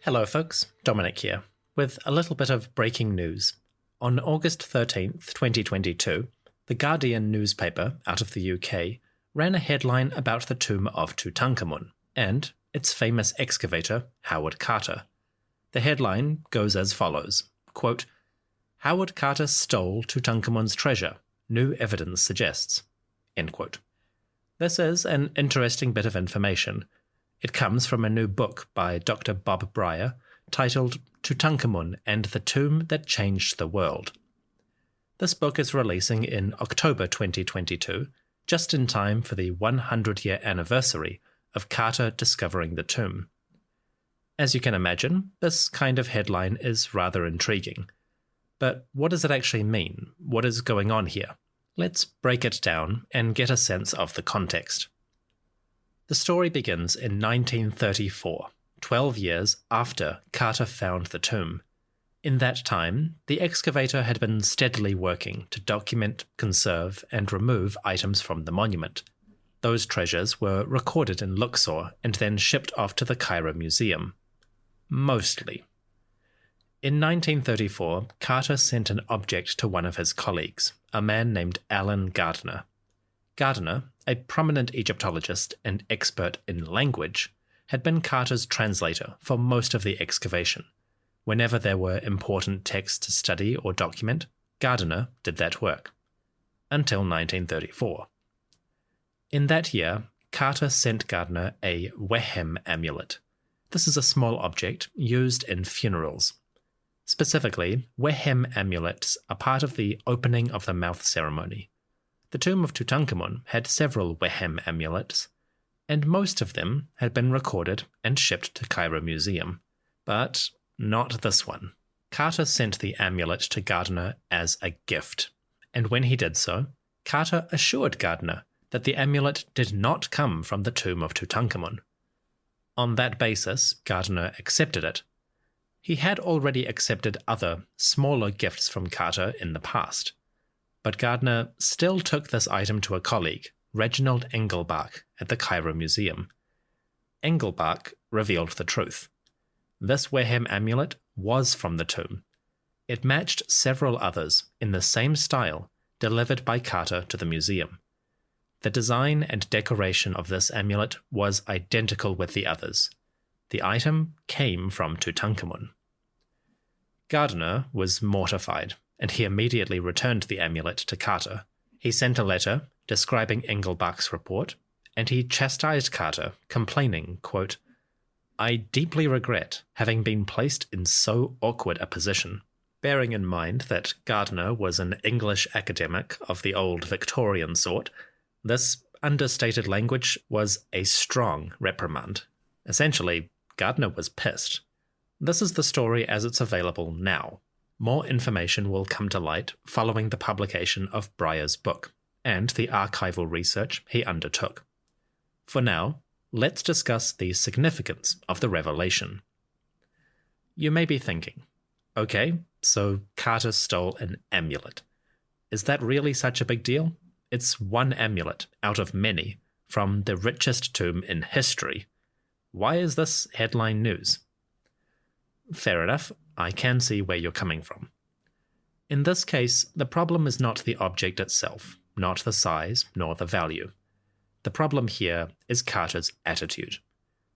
Hello folks, Dominic here, with a little bit of breaking news. On August 13th, 2022, the Guardian newspaper out of the UK ran a headline about the tomb of Tutankhamun and its famous excavator, Howard Carter. The headline goes as follows, quote, "Howard Carter stole Tutankhamun's treasure, new evidence suggests," end quote. This is an interesting bit of information. It comes from a new book by Dr. Bob Breyer titled Tutankhamun and the Tomb That Changed the World. This book is releasing in October 2022, just in time for the 100-year anniversary of Carter discovering the tomb. As you can imagine, this kind of headline is rather intriguing. But what does it actually mean? What is going on here? Let's break it down and get a sense of the context. The story begins in 1934, 12 years after Carter found the tomb. In that time, the excavator had been steadily working to document, conserve, and remove items from the monument. Those treasures were recorded in Luxor and then shipped off to the Cairo Museum. Mostly. In 1934, Carter sent an object to one of his colleagues, a man named Alan Gardner. Gardner, a prominent Egyptologist and expert in language, had been Carter's translator for most of the excavation. Whenever there were important texts to study or document, Gardner did that work. Until 1934. In that year, Carter sent Gardner a Wehem amulet. This is a small object used in funerals. Specifically, Wehem amulets are part of the opening of the mouth ceremony. The tomb of Tutankhamun had several Wehem amulets, and most of them had been recorded and shipped to Cairo Museum. But not this one. Carter sent the amulet to Gardner as a gift, and when he did so, Carter assured Gardner that the amulet did not come from the tomb of Tutankhamun. On that basis, Gardner accepted it. He had already accepted other, smaller gifts from Carter in the past. But Gardner still took this item to a colleague, Reginald Engelbach, at the Cairo Museum. Engelbach revealed the truth. This Wehem amulet was from the tomb. It matched several others in the same style delivered by Carter to the museum. The design and decoration of this amulet was identical with the others. The item came from Tutankhamun. Gardner was mortified, and he immediately returned the amulet to Carter. He sent a letter describing Engelbach's report, and he chastised Carter, complaining, quote, "I deeply regret having been placed in so awkward a position." Bearing in mind that Gardner was an English academic of the old Victorian sort, this understated language was a strong reprimand. Essentially, Gardner was pissed. This is the story as it's available now. More information will come to light following the publication of Breyer's book and the archival research he undertook. For now, let's discuss the significance of the revelation. You may be thinking, okay, so Carter stole an amulet. Is that really such a big deal? It's one amulet out of many from the richest tomb in history. Why is this headline news? Fair enough, I can see where you're coming from. In this case, the problem is not the object itself, not the size, nor the value. The problem here is Carter's attitude.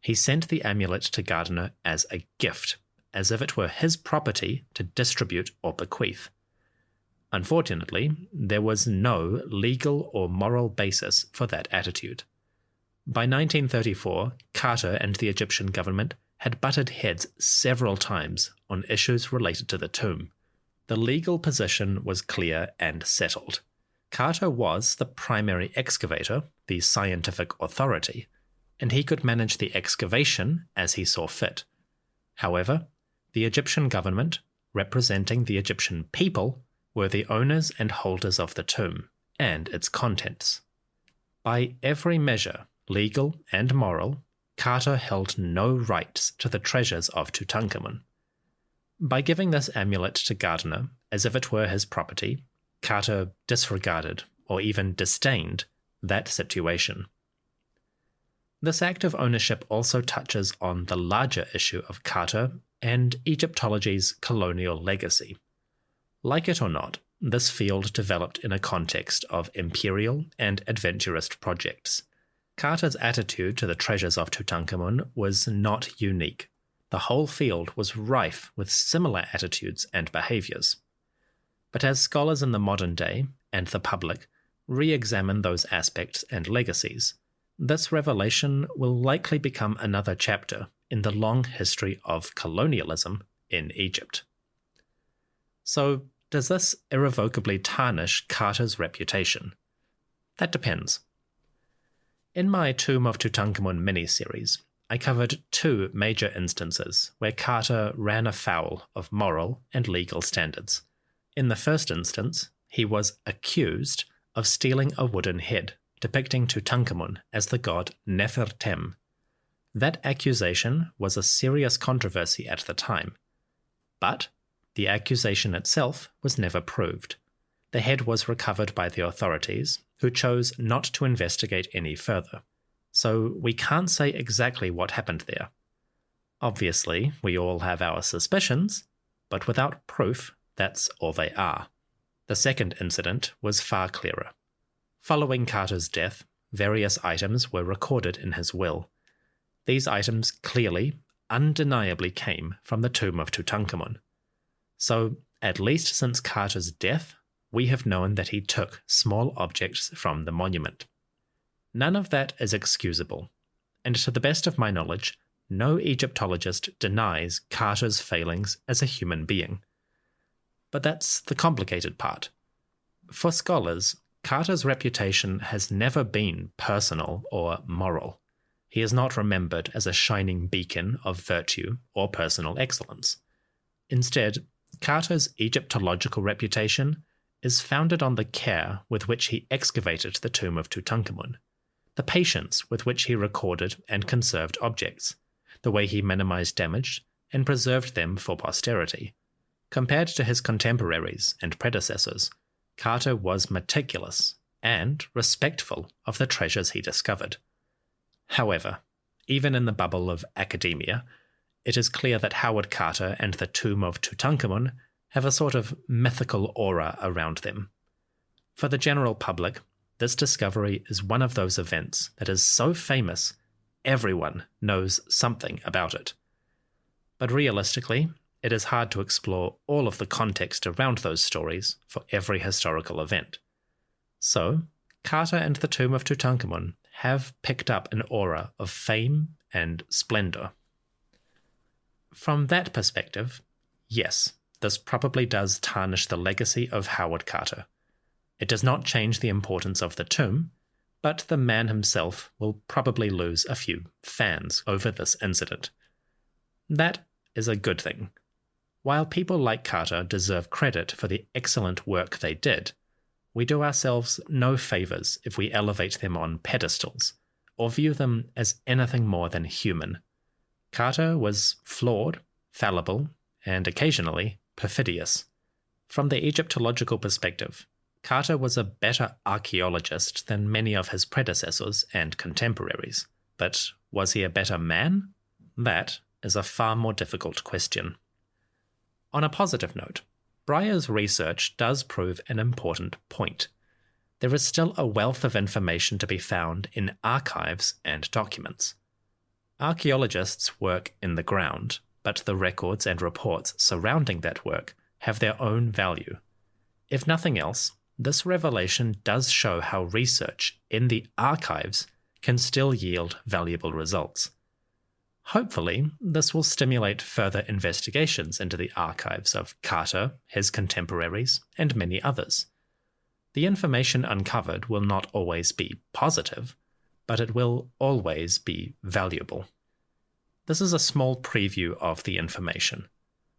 He sent the amulet to Gardner as a gift, as if it were his property to distribute or bequeath. Unfortunately, there was no legal or moral basis for that attitude. By 1934, Carter and the Egyptian government had butted heads several times on issues related to the tomb. The legal position was clear and settled. Carter was the primary excavator, the scientific authority, and he could manage the excavation as he saw fit. However, the Egyptian government, representing the Egyptian people, were the owners and holders of the tomb and its contents. By every measure, legal and moral, Carter held no rights to the treasures of Tutankhamun. By giving this amulet to Gardner as if it were his property, Carter disregarded or even disdained that situation. This act of ownership also touches on the larger issue of Carter and Egyptology's colonial legacy. Like it or not, this field developed in a context of imperial and adventurist projects. Carter's attitude to the treasures of Tutankhamun was not unique. The whole field was rife with similar attitudes and behaviours. But as scholars in the modern day, and the public, re-examine those aspects and legacies, this revelation will likely become another chapter in the long history of colonialism in Egypt. So, does this irrevocably tarnish Carter's reputation? That depends. In my Tomb of Tutankhamun mini-series, I covered two major instances where Carter ran afoul of moral and legal standards. In the first instance, he was accused of stealing a wooden head depicting Tutankhamun as the god Nefertem. That accusation was a serious controversy at the time, but the accusation itself was never proved. The head was recovered by the authorities, who chose not to investigate any further. So we can't say exactly what happened there. Obviously, we all have our suspicions, but without proof, that's all they are. The second incident was far clearer. Following Carter's death, various items were recorded in his will. These items clearly, undeniably came from the tomb of Tutankhamun. So, at least since Carter's death, we have known that he took small objects from the monument. None of that is excusable, and to the best of my knowledge, no Egyptologist denies Carter's failings as a human being. But that's the complicated part. For scholars, Carter's reputation has never been personal or moral. He is not remembered as a shining beacon of virtue or personal excellence. Instead, Carter's Egyptological reputation is founded on the care with which he excavated the tomb of Tutankhamun, the patience with which he recorded and conserved objects, the way he minimized damage and preserved them for posterity. Compared to his contemporaries and predecessors, Carter was meticulous and respectful of the treasures he discovered. However, even in the bubble of academia, it is clear that Howard Carter and the tomb of Tutankhamun have a sort of mythical aura around them. For the general public, this discovery is one of those events that is so famous, everyone knows something about it. But realistically, it is hard to explore all of the context around those stories for every historical event. So, Carter and the tomb of Tutankhamun have picked up an aura of fame and splendor. From that perspective, yes, this probably does tarnish the legacy of Howard Carter. It does not change the importance of the tomb, but the man himself will probably lose a few fans over this incident. That is a good thing. While people like Carter deserve credit for the excellent work they did, we do ourselves no favours if we elevate them on pedestals, or view them as anything more than human. Carter was flawed, fallible, and occasionally perfidious. From the Egyptological perspective, Carter was a better archaeologist than many of his predecessors and contemporaries. But was he a better man? That is a far more difficult question. On a positive note, Breyer's research does prove an important point. There is still a wealth of information to be found in archives and documents. Archaeologists work in the ground, but the records and reports surrounding that work have their own value. If nothing else, this revelation does show how research in the archives can still yield valuable results. Hopefully, this will stimulate further investigations into the archives of Carter, his contemporaries, and many others. The information uncovered will not always be positive, but it will always be valuable. This is a small preview of the information.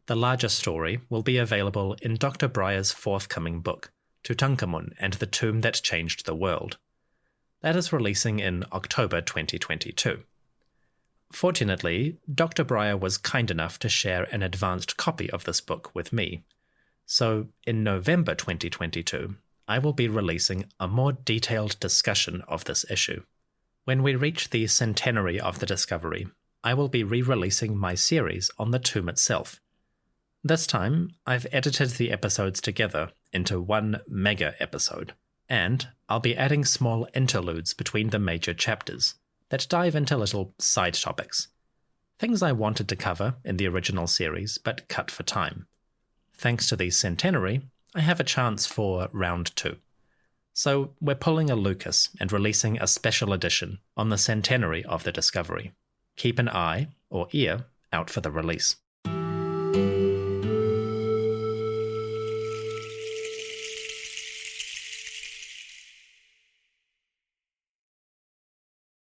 The larger story will be available in Dr. Breyer's forthcoming book, Tutankhamun and the Tomb That Changed the World. That is releasing in October 2022. Fortunately, Dr. Breyer was kind enough to share an advanced copy of this book with me. So, in November 2022, I will be releasing a more detailed discussion of this issue. When we reach the centenary of the discovery, I will be re-releasing my series on the tomb itself. This time, I've edited the episodes together into one mega episode, and I'll be adding small interludes between the major chapters that dive into little side topics. Things I wanted to cover in the original series but cut for time. Thanks to the centenary, I have a chance for round 2. So we're pulling a Lucas and releasing a special edition on the centenary of the discovery. Keep an eye, or ear, out for the release.